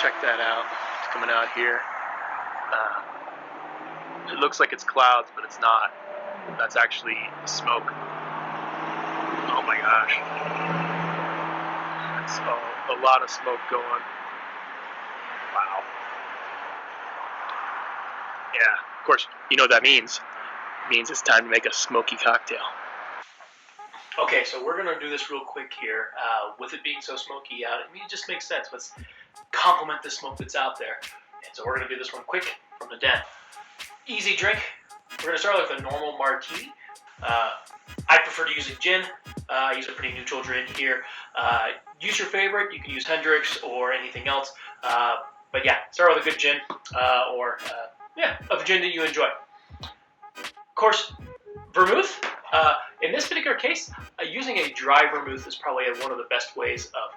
check that out. It's coming out here. It looks like it's clouds, but it's not. That's actually smoke. Oh my gosh. It's a lot of smoke going. Wow. Yeah, of course, you know what that means. It means it's time to make a smoky cocktail. Okay, so we're going to do this real quick here. With it being so smoky out, it just makes sense. Let's complement the smoke that's out there. And so we're going to do this one quick from the den. Easy drink. We're going to start with a normal martini. I prefer to use a gin. I use a pretty neutral gin here. Use your favorite. You can use Hendrick's or anything else. But yeah, start with a good gin or a gin that you enjoy. Of course, vermouth. In this particular case, using a dry vermouth is probably one of the best ways of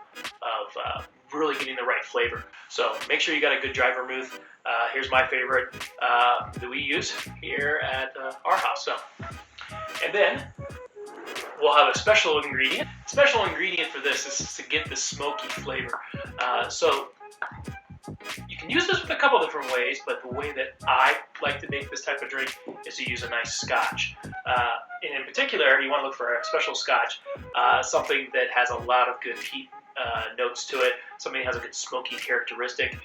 really getting the right flavor. So make sure you got a good dry vermouth. Here's my favorite that we use here at our house. So, and then we'll have a special ingredient. Special ingredient for this is to get the smoky flavor. So you can use this with a couple different ways, but the way that I like to make this type of drink is to use a nice Scotch. And in particular, you want to look for a special Scotch, something that has a lot of good peat notes to it, something that has a good smoky characteristic.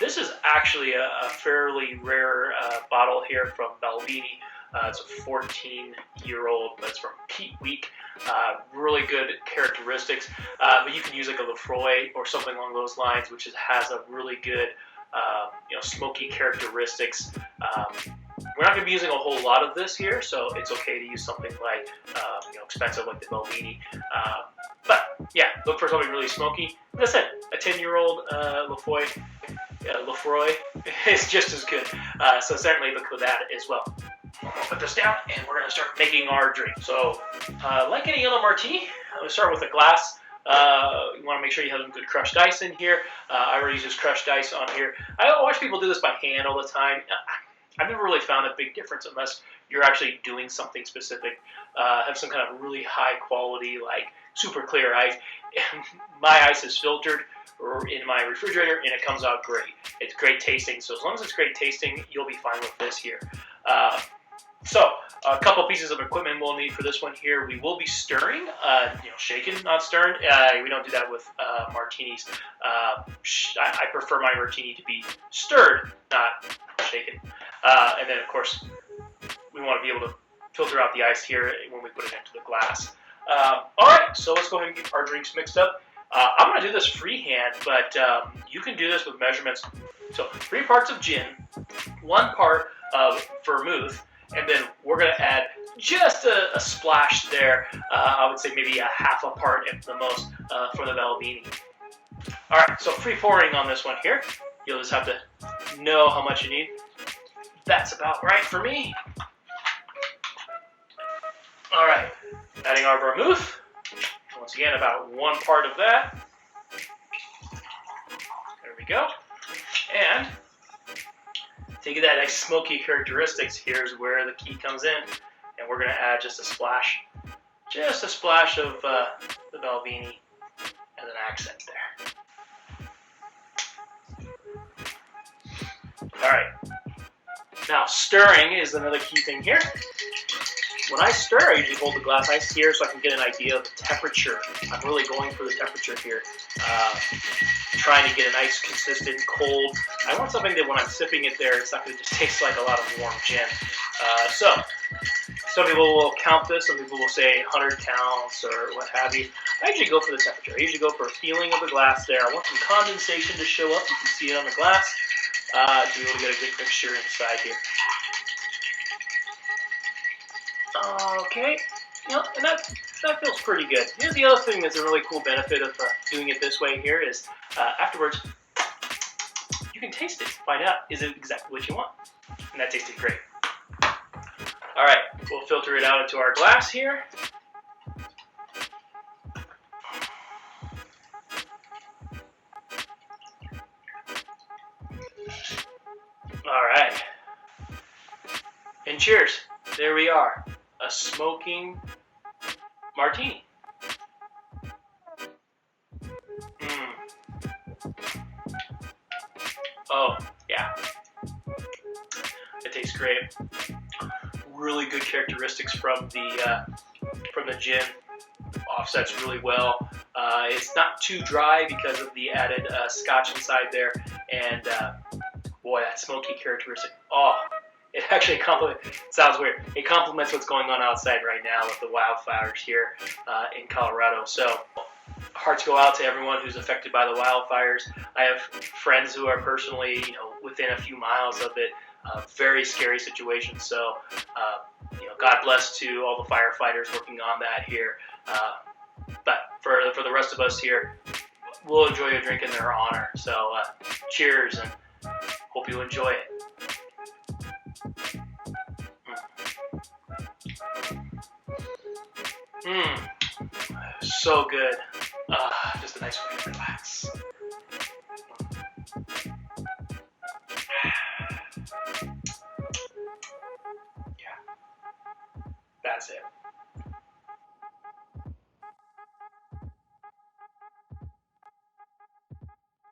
This is actually a fairly rare bottle here from Balvenie. It's a 14-year-old, but it's from Peat Week. Really good characteristics, but you can use like a Lefroy or something along those lines, which has a really good, smoky characteristics. We're not going to be using a whole lot of this here, so it's okay to use something like, expensive like the Balvenie. But yeah, look for something really smoky. As I said, a 10-year-old Lefroy is just as good. So certainly look for that as well. We'll put this down and we're going to start making our drink. So like any other martini, I'm going to start with a glass. You want to make sure you have some good crushed ice in here. I already use this crushed ice on here. I watch people do this by hand all the time. I've never really found a big difference unless you're actually doing something specific. Have some kind of really high quality, like super clear ice. My ice is filtered in my refrigerator and it comes out great. It's great tasting. So as long as it's great tasting, you'll be fine with this here. So a couple pieces of equipment we'll need for this one here. We will be stirring, shaken, not stirred. We don't do that with martinis. I prefer my martini to be stirred, not shaken. And then, of course, we want to be able to filter out the ice here when we put it into the glass. All right, so let's go ahead and get our drinks mixed up. I'm going to do this freehand, but you can do this with measurements. So 3 parts of gin, 1 part of vermouth, and then we're going to add just a splash there. I would say maybe a half a part at the most for the Balvenie. All right, so free pouring on this one here. You'll just have to know how much you need. That's about right for me. All right, adding our vermouth. Once again, about 1 part of that. There we go. And to get that nice smoky characteristics, here's where the key comes in. And we're going to add just a splash of the Balvenie as an accent there. All right. Now, stirring is another key thing here. When I stir, I usually hold the glass ice here so I can get an idea of the temperature. I'm really going for the temperature here. Trying to get a nice, consistent, cold. I want something that when I'm sipping it there, it's not going to just taste like a lot of warm gin. So, some people will count this. Some people will say 100 counts or what have you. I usually go for the temperature. I usually go for a feeling of the glass there. I want some condensation to show up. You can see it on the glass. To be able to get a good mixture inside here. Okay, and that feels pretty good. Here's the other thing that's a really cool benefit of doing it this way here is afterwards, you can taste it. Find out, is it exactly what you want? And that tasted great. All right, we'll filter it out into our glass here. All right, and cheers. There we are. A smoking martini. Oh, yeah. It tastes great. Really good characteristics from the gin. Offsets really well. It's not too dry because of the added Scotch inside there, and boy, that smoky characteristic. Oh, it actually sounds weird. It complements what's going on outside right now with the wildfires here in Colorado. So, hearts go out to everyone who's affected by the wildfires. I have friends who are personally, within a few miles of it. Very scary situation. So, God bless to all the firefighters working on that here. But for the rest of us here, we'll enjoy a drink in their honor. So, cheers, and hope you enjoy it. So good. Just a nice way to relax. Yeah, that's it.